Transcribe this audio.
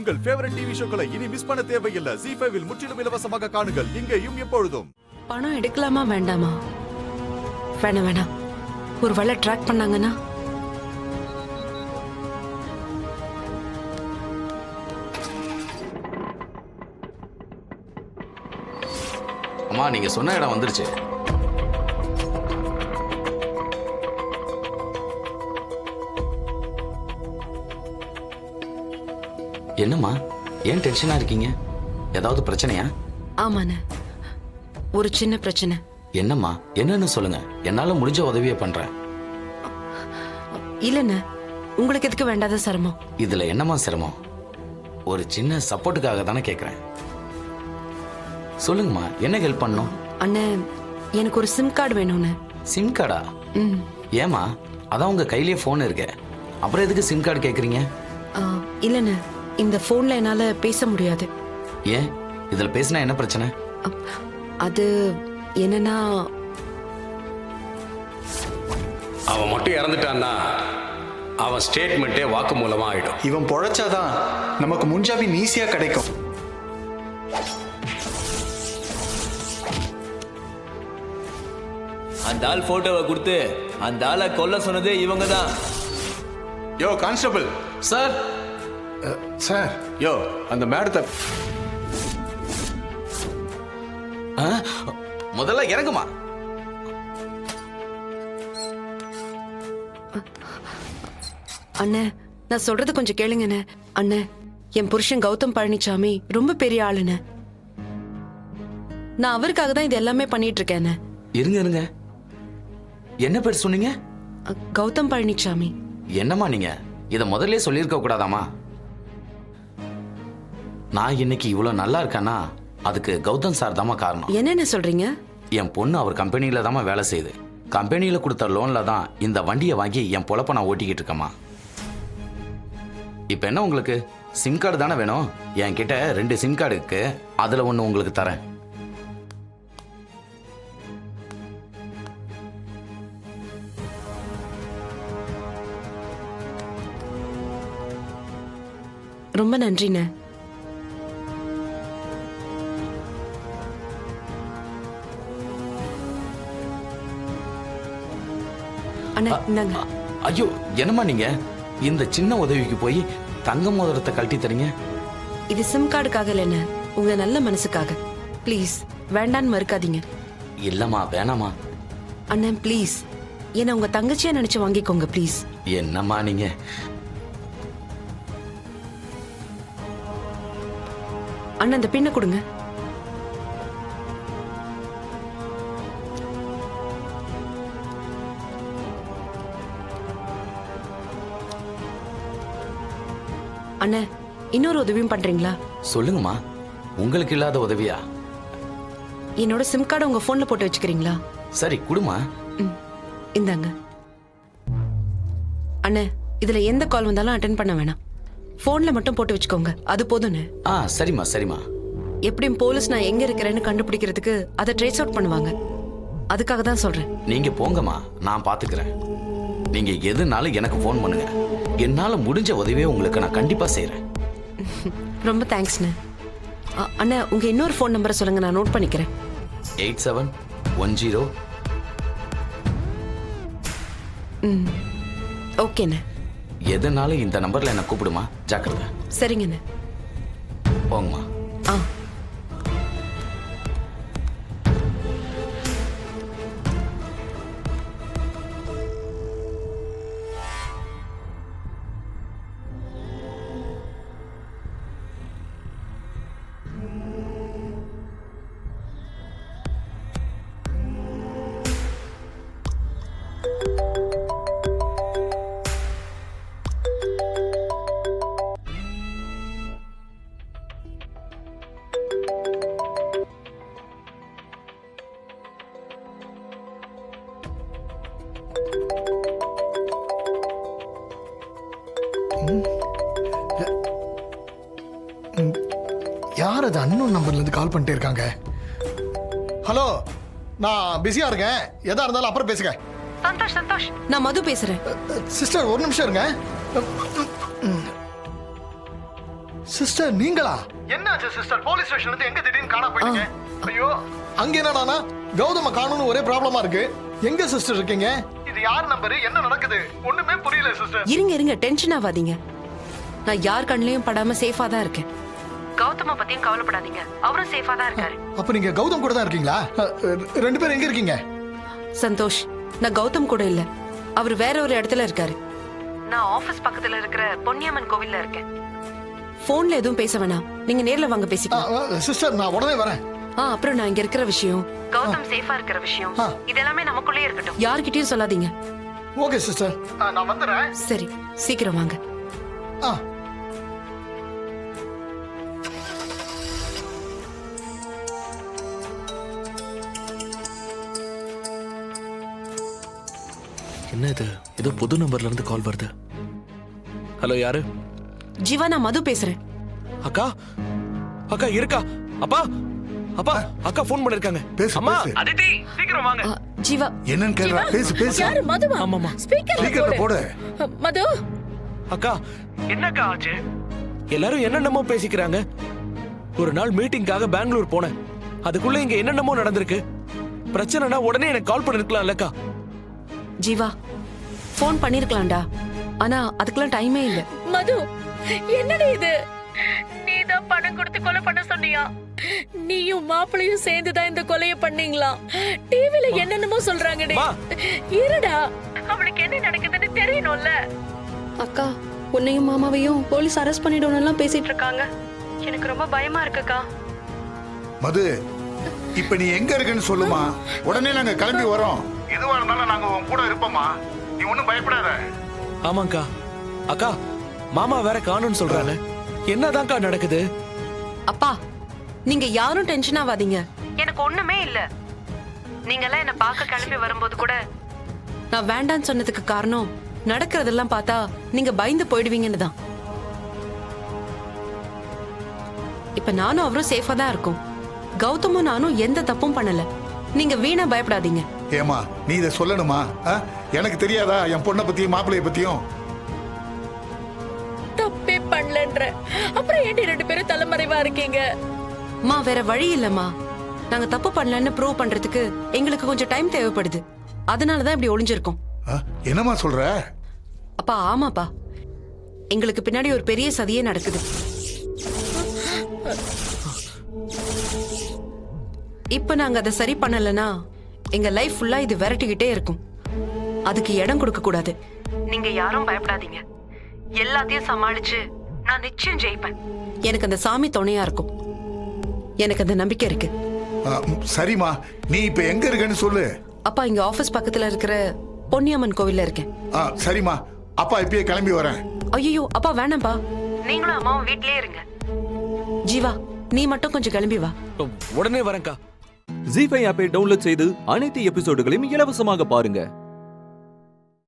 உங்கள் favourite TV ஷோக்களை இனி miss பண்ண தேவையில்லை. ZEE5 இல் முற்றிலும் இலவசமாக காணுங்கள், இங்கேயும் எப்பொழுதும். பணம் எடுக்கலாமா வேண்டாமா? வேணாம். ஒரு வேளை ட்ராக் பண்ணாங்கன்னா அம்மா, நீங்க சொன்ன இடம் வந்துருச்சு. என்னம்மா, ஏன் டென்ஷனா இருக்கீங்க? ஏதாவது பிரச்சனையா? ஆமாண்ணே, ஒரு சின்ன பிரச்சனை. என்னம்மா, என்னன்னு சொல்லுங்க. என்னால முடிஞ்ச உதவியை பண்றேன். இல்லண்ணே, உங்களுக்கு எதுக்கு வேண்டாத சிரமம்? இதுல என்னம்மா சிரமம்? ஒரு சின்ன சப்போர்ட்டுக்காக தானே கேக்குறேன். சொல்லுங்கம்மா, என்ன ஹெல்ப் பண்ணணும்? அண்ணே, எனக்கு ஒரு சிம் கார்டு வேணும்ண்ணே. சிம் கார்டா? ஏமா, அதான் உங்க கையிலேயே போன் இருக்கு, அப்புறம் எதுக்கு சிம் கார்டு கேக்குறீங்க? இல்லண்ணே, இந்த போன்ல என்னால பேச முடியாது. ஏன், இதுல பேசினா என்ன பிரச்சனை? அது என்னன்னா, அவன் மட்டும் இறந்துட்டான்னா அவன் ஸ்டேட்மெண்ட்டே வாக்கு மூலமா ஆயிடும். இவன் பொழைச்சாதான் நமக்கு முன்ஜாமீன் ஈஸியா கிடைக்கும். அந்த ஆள் போட்டோவை கொடுத்து அந்த ஆளை கொல்ல சொன்னது இவங்க தான். யோ கான்ஸ்டபிள் சார். சார், யோ அந்த மேடத்தை முதல்ல இறங்குமா. அண்ணே, நான் சொல்றது கொஞ்சம் கேளுங்கண்ணே. அண்ணே, என் புருஷன் கௌதம் பழனிசாமி ரொம்ப பெரிய ஆளுண்ணே. நான் அவருக்காக தான் இது எல்லாமே பண்ணிட்டு இருக்கேன். இருங்க, என்ன பேர் சொன்னீங்க? கௌதம் பழனிசாமி. என்னம்மா நீங்க இத முதல்ல சொல்லியிருக்க கூடாதாமா? நான் இன்னைக்கு இவ்வளவு நல்லா இருக்கேன்னா அதுக்கு கௌதம் சார் தாமா காரணம். என்னென்ன சொல்றீங்க? என் பொண்ணு அவர் கம்பெனியில தாமா வேலை செய்யுது. கம்பெனியில கொடுத்த லோன்ல தான் இந்த வண்டியை வாங்கி என் பொழப்ப நான் ஓட்டிக்கிட்டு இருக்கேம்மா. இப்ப என்ன உங்களுக்கு சிம் கார்டு தானே வேணும்? என்கிட்ட 2 சிம் கார்டு இருக்கு, அதுல ஒண்ணு உங்களுக்கு தரேன். ரொம்ப நன்றிண்ணே. அண்ணா, இந்தாங்க. ஐயோ, என்னம்மா நீங்க இந்த சின்ன உதவிக்கு போய் தங்க மோதிரத்தை கழட்டி தரீங்க? இது சிம் கார்டுக்காக இல்லைண்ணே, உங்க நல்ல மனசுக்காக. ப்ளீஸ் வேண்டான்னு மறுக்காதீங்க. இல்லம்மா, வேணாமா. அண்ணன் ப்ளீஸ், என்ன உங்க தங்கச்சியா நினைச்சு வாங்கிக்கோங்க ப்ளீஸ். என்னம்மா நீங்க. அண்ணன், அந்த பின்ன கொடுங்க. அண்ணே, இன்னொரு உதவியும் பண்றீங்களா? சொல்லுங்கம்மா, உங்களுக்கு இல்லாத உதவியா? என்னோட சிம் கார்டை உங்க போன்ல போட்டு வச்சுக்கிறீங்களா? சரி, குடுமா. இந்தாங்க. அண்ணே, இதுல எந்த கால் வந்தாலும் அட்டென்ட் பண்ண வேணாம், போன்ல மட்டும் போட்டு வச்சுக்கோங்க, அது போதும்ண்ணே. சரிம்மா. எப்படியும் போலீஸ் நான் எங்க இருக்கிறேன்னு கண்டுபிடிக்கிறதுக்கு அதை ட்ரேஸ் அவுட் பண்ணுவாங்க, அதுக்காக தான் சொல்றேன். நீங்க போங்கம்மா, நான் பாத்துக்கிறேன். நீங்க எதுனாலும் எனக்கு போன் பண்ணுங்க, என்னால முடிஞ்ச உதவியை உங்களுக்கு நான் கண்டிப்பா செய்யறேன். ரொம்ப தேங்க்ஸ்ண்ணே. அண்ணா, உங்க இன்னொரு போன் நம்பரை சொல்லுங்க, நான் நோட் பண்ணிக்கிறேன். 8710. ஓகேண்ணே. எதுனாலும் இந்த நம்பர்ல என்ன கூப்பிடுமா, ஜாக்கிரதை. சரிங்கண்ணே. போங்கம்மா. யார் அது அன்னோன் நம்பர்ல இருந்து கால் பண்ணிட்டே இருக்காங்க? ஹலோ, நான் பிஸியா இருக்கேன், எதா இருந்தாலும் அப்புறம் பேசுங்க. சந்தோஷ், நான் மது பேசுறேன். சிஸ்டர், ஒரு நிமிஷம் இருங்க. சிஸ்டர் நீங்களா? என்னாச்சு சிஸ்டர்? போலீஸ் ஸ்டேஷன்ல இருந்து எங்க திடீர்னு காணா போயிட்டீங்க? ஐயோ, அங்க என்னடானா கௌதம காணோம்னு ஒரே ப்ராப்ளமா இருக்கு. எங்க சிஸ்டர் இருக்கீங்க? இது யார் நம்பர்? என்ன நடக்குது? ஒண்ணுமே புரியல சிஸ்டர். இருங்க டென்ஷன் ஆகாதீங்க. நான் யார் கண்ணிலையும் படாம சேஃபா தான் இருக்கேன். கௌதம பத்தியும் கவலைப்படாதீங்க, அவரும் சேஃபா தான் இருக்காரு. அப்ப நீங்க கௌதம் கூட தான் இருக்கீங்களா? ரெண்டு பேரும் எங்க இருக்கீங்க? சந்தோஷ், நான் கௌதம் கூட இல்ல, அவர் வேற ஒரு இடத்துல இருக்காரு. நான் ஆபீஸ் பக்கத்துல இருக்கிற பொன்னியம்மன் கோவில்ல இருக்கேன். போன்ல எதுவும் பேச வேணாம், நீங்க நேர்ல வாங்க பேசிக்கலாம். சிஸ்டர் நான் உடனே வரேன். அப்புறம் நான் இங்க இருக்கிற விஷயம், கௌதம் சேஃபா இருக்கிற விஷயம், இதெல்லாமே நமக்குள்ளே இருக்கட்டும், யார்கிட்டயும் சொல்லாதீங்க. ஓகே சிஸ்டர், நான் வந்துடுறேன். சரி, சீக்கிரம் வாங்க. என்ன இது? ஏதோ புது நம்பர்ல இருந்து கால் வருது. ஹலோ, யாரு? ஜீவா, நான் மது பேசுறேன். அக்கா, அக்கா இருக்கா? அப்பா, அப்பா, அக்கா ஃபோன் பண்ணிருக்காங்க. பேசு, அம்மா, பேசு. அதித்தி சீக்கிரம் வாங்க. ஜீவா, என்னன்னு கேளுடா. பேசு பேசு. யாரு? மதுவா? ஆமாமா. ஸ்பீக்கர்ல போடு. மது, அக்கா, என்னக்கா ஆச்சு? எல்லாரும் என்னென்னமோ பேசிக்கிறாங்க. ஒரு நாள் மீட்டிங்காக பெங்களூர் போனேன். அதுக்குள்ள இங்க என்னென்னமோ நடந்திருக்கு. பிரச்சனைனா உடனே எனக்கு கால் பண்ணிருக்கலாம் இல்லக்கா? ஜீவா, போன் பண்ணிருக்கலாம்டா, ஆனா அதுக்கெல்லாம் டைமே இல்ல. மது, என்னடி இது? நீ தான் பணம் கொடுத்து கொலை பண்ண சொன்னியா? நீயும் மாப்பிளையும் சேர்ந்துதான் இந்த கொலையை பண்ணீங்களா? டிவில என்னென்னமோ சொல்றாங்கடி. இருடா, அவளுக்கு என்ன நடக்குதுன்னு தெரியணும்ல. அக்கா, உன்னையும் மாமாவையும் போலீஸ் அரெஸ்ட் பண்ணிடணும் எல்லாம் பேசிட்டு இருக்காங்க. எனக்கு ரொம்ப பயமா இருக்குக்கா. மது, இப்ப நீ எங்க இருக்குன்னு சொல்லுமா, உடனே நாங்க கிளம்பி வரோம். எதுவா இருந்தாலும் நாங்க உன் கூட இருப்போமா, நீ ஒண்ணும் பயப்படாத. ஆமாக்கா. அக்கா, மாமா வேற காணும்னு சொல்றாங்க. என்னதான்க்கா நடக்குது? அப்பா, நீங்க யாரும் டென்ஷன் ஆகாதீங்க, எனக்கு ஒண்ணுமே இல்ல. நீங்க எல்லாம் என்ன பார்க்க கிளம்பி வரும்போது கூட நான் வேண்டான்னு சொன்னதுக்கு காரணம் நடக்கிறதெல்லாம் பார்த்தா நீங்க பயந்து போயிடுவீங்கன்னு தான். இப்ப நானும் அவரும் சேஃபா தான் இருக்கோம். கௌதமும் நானும் எந்த தப்பும் பண்ணல. நீங்க வீணா பயப்படாதீங்க. ஏமா, நீ இதை சொல்லணுமா? எனக்கு தெரியாதா என் பொண்ணை பத்தியும் மாப்பிள்ளைய பத்தியும்? தப்பே பண்ணலன்ற அப்புறம் ஏன்டி ரெண்டு பேரும் தலைமறைவா இருக்கீங்க? மா, வேற வழி இல்லம்மா. நாங்க தப்பு பண்ணலன்னு ப்ரூவ் பண்றதுக்கு எங்களுக்கு கொஞ்சம் டைம் தேவைப்படுது. அதனாலதான் இப்படி ஒளிஞ்சிருக்கோம். என்னமா சொல்ற? அப்பா, ஆமாப்பா, எங்களுக்கு பின்னாடி ஒரு பெரிய சதியே நடக்குது. இப்ப நாங்க அதை சரி பண்ணலனா எங்க லைஃப் ஃபுல்லா இது விரட்டிக்கிட்டே இருக்கும். அதுக்கு இடம் கொடுக்க கூடாது. நீங்க யாரும் பயப்படாதீங்க, எல்லாத்தையும் சமாளிச்சு நான் நிச்சயம் ஜெயிப்பேன். எனக்கு அந்த சாமி துணையா இருக்கும், எனக்கு அந்த நம்பிக்கை இருக்கு. சரிமா, நீ இப்ப எங்க இருக்கன்னு சொல்லு. அப்பா, இங்க ஆபீஸ் பக்கத்துல இருக்கிற பொன்னியம்மன் கோவில்ல இருக்கேன். சரிமா, அப்பா இப்பயே கிளம்பி வரேன். ஐயோ அப்பா, வேணாம்பா, நீங்களும் அம்மாவும் வீட்லயே இருங்க. ஜீவா, நீ மட்டும் கொஞ்சம் கிளம்பி வா. உடனே வரேன்க்கா. ஜீ5 ஆப்பை டவுன்லோட் செய்து அனைத்து எபிசோடுகளையும் இலவசமாக பாருங்க.